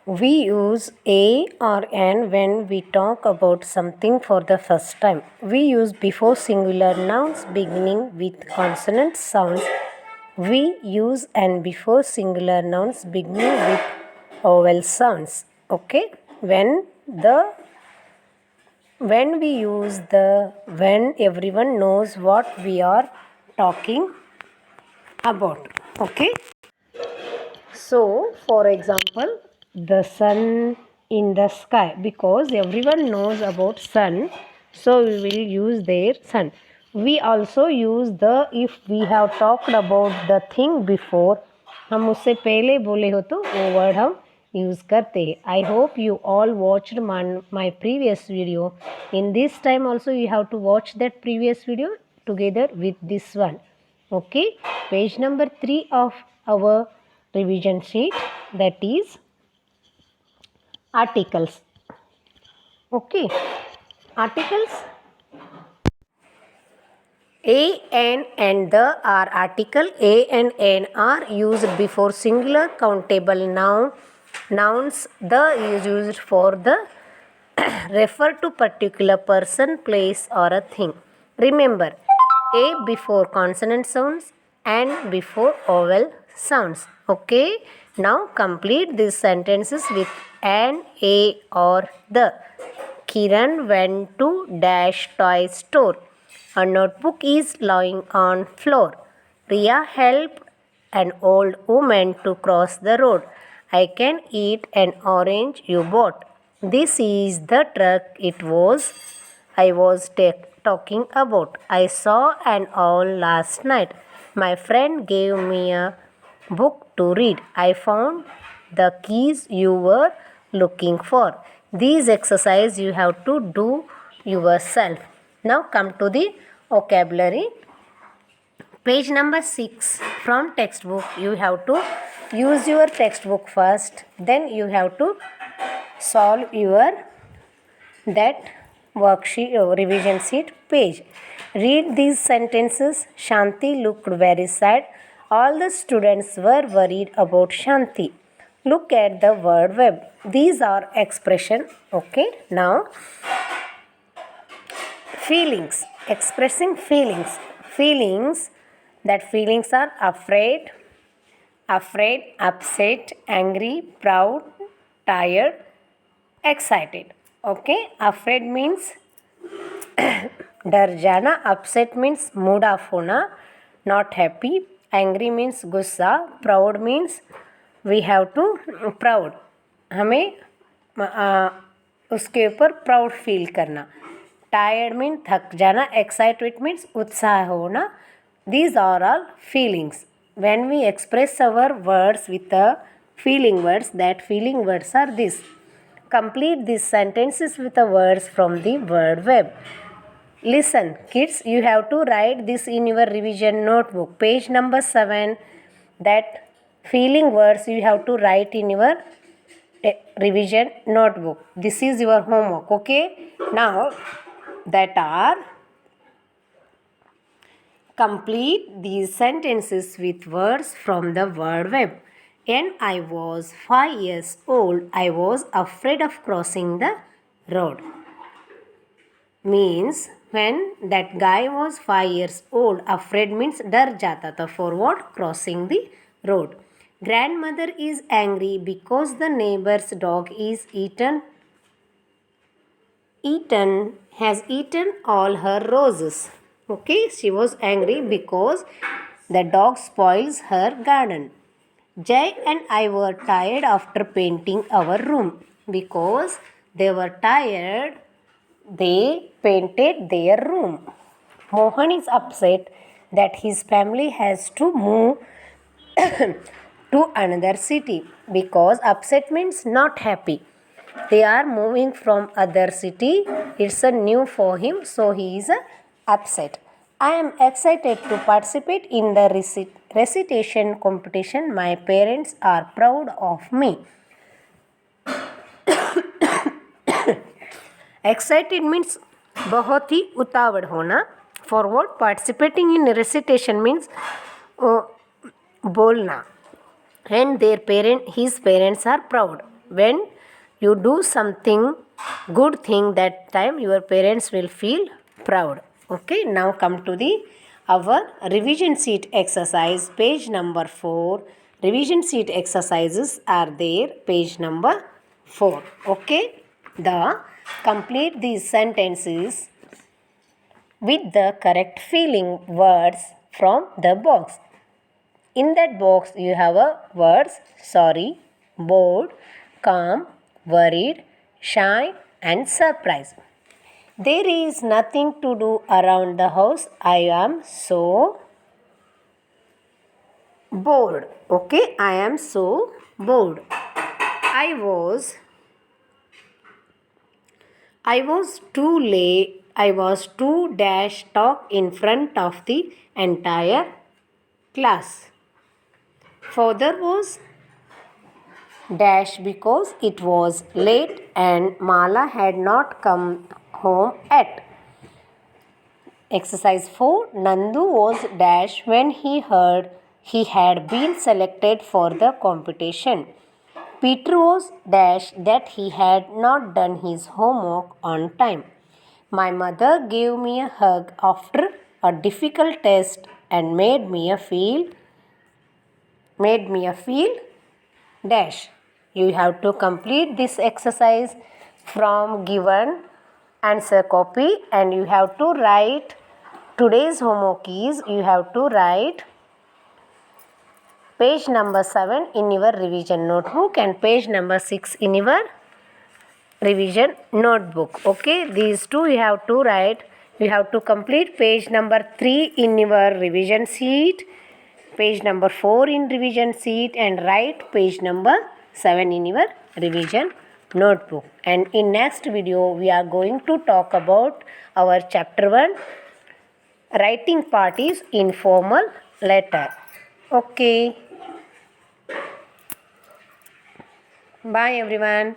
We use a or an when we talk about something for the first time. We use before singular nouns beginning with consonant sounds. We use and before singular nouns beginning with vowel sounds. Okay? When we use the when, everyone knows what we are talking about. Okay? So, for example, the sun in the sky, because everyone knows about sun, so we will use their sun. We also use the if we have talked about the thing before, हम उससे पहले बोले हो तो वो word हम use करते हैं. I hope you all watched my previous video. In this time also you have to watch that previous video together with this one. Okay, page number 3 of our revision sheet, that is articles. Okay, articles. A, an and the are article. A and an are used before singular countable nouns. The is used for the refer to particular person, place or a thing. Remember, a before consonant sounds and before vowel sounds. Okay, now complete these sentences with an, a or the. Kiran went to dash toy store. A notebook is lying on floor. Riya helped an old woman to cross the road. I can eat an orange you bought. This is the truck I was talking about. I saw an owl last night. My friend gave me a book to read. I found the keys you were looking for. These exercises you have to do yourself. Now come to the vocabulary. Page number 6 from textbook. You have to use your textbook first. Then you have to solve your that worksheet or revision sheet page. Read these sentences. Shanti looked very sad. All the students were worried about Shanti. Look at the word web. These are expression. Okay, now feelings. Expressing feelings. That feelings are afraid, upset, angry, proud, tired, excited. Okay, afraid means डर जाना, upset means mood off होना, not happy, angry means गुस्सा, proud means we have to proud, हमें उसके ऊपर proud feel करना. Tired mean थक जाना. एक्साइटेड मीन्स उत्साह होना. These are all feelings. When we express our words with a feeling words, that feeling words are this. Complete these sentences with the words from the word web. Listen, kids, you have to write this in your revision notebook. Page number 7, that feeling words you have to write in your revision notebook. This is your homework. Okay, now that are complete these sentences with words from the word web. When I was 5 years old, I was afraid of crossing the road. Means when that guy was 5 years old, afraid means डर जाता था for what? Crossing the road. Grandmother is angry because the neighbor's dog is has eaten all her roses. Okay, she was angry because the dog spoils her garden. Jay and I were tired after painting our room. Because they were tired, they painted their room. Mohan is upset that his family has to move to another city. Because upset means not happy. They are moving from other city. It's a new for him, so he is upset. I am excited to participate in the recitation competition. My parents are proud of me. Excited means बहुत ही उतावड़ होना. For what? Participating in recitation means बोलना. And his parents are proud. when you do something good thing, that time your parents will feel proud. Okay, now come to the our revision sheet exercise, page number 4. Revision sheet exercises are there, page number 4. Okay, the complete these sentences with the correct filling words from the box. In that box you have a words sorry, bored, calm, worried, shy and surprised. There is nothing to do around the house. I am so bored. Okay, I am so bored. I was too late. I was too dash talk in front of the entire class. Father was dash because it was late and Mala had not come home yet. Exercise 4. Nandu was dash when he heard he had been selected for the competition. Peter was dash that he had not done his homework on time. My mother gave me a hug after a difficult test and made me feel dash. You have to complete this exercise from given answer copy, and you have to write today's homework is you have to write page number 7 in your revision notebook and page number 6 in your revision notebook. Okay, these two you have to write. You have to complete page number 3 in your revision sheet, page number 4 in revision sheet, and write page number 7 in your revision notebook. And in next video we are going to talk about our chapter 1 writing part is informal letter. Okay, bye everyone.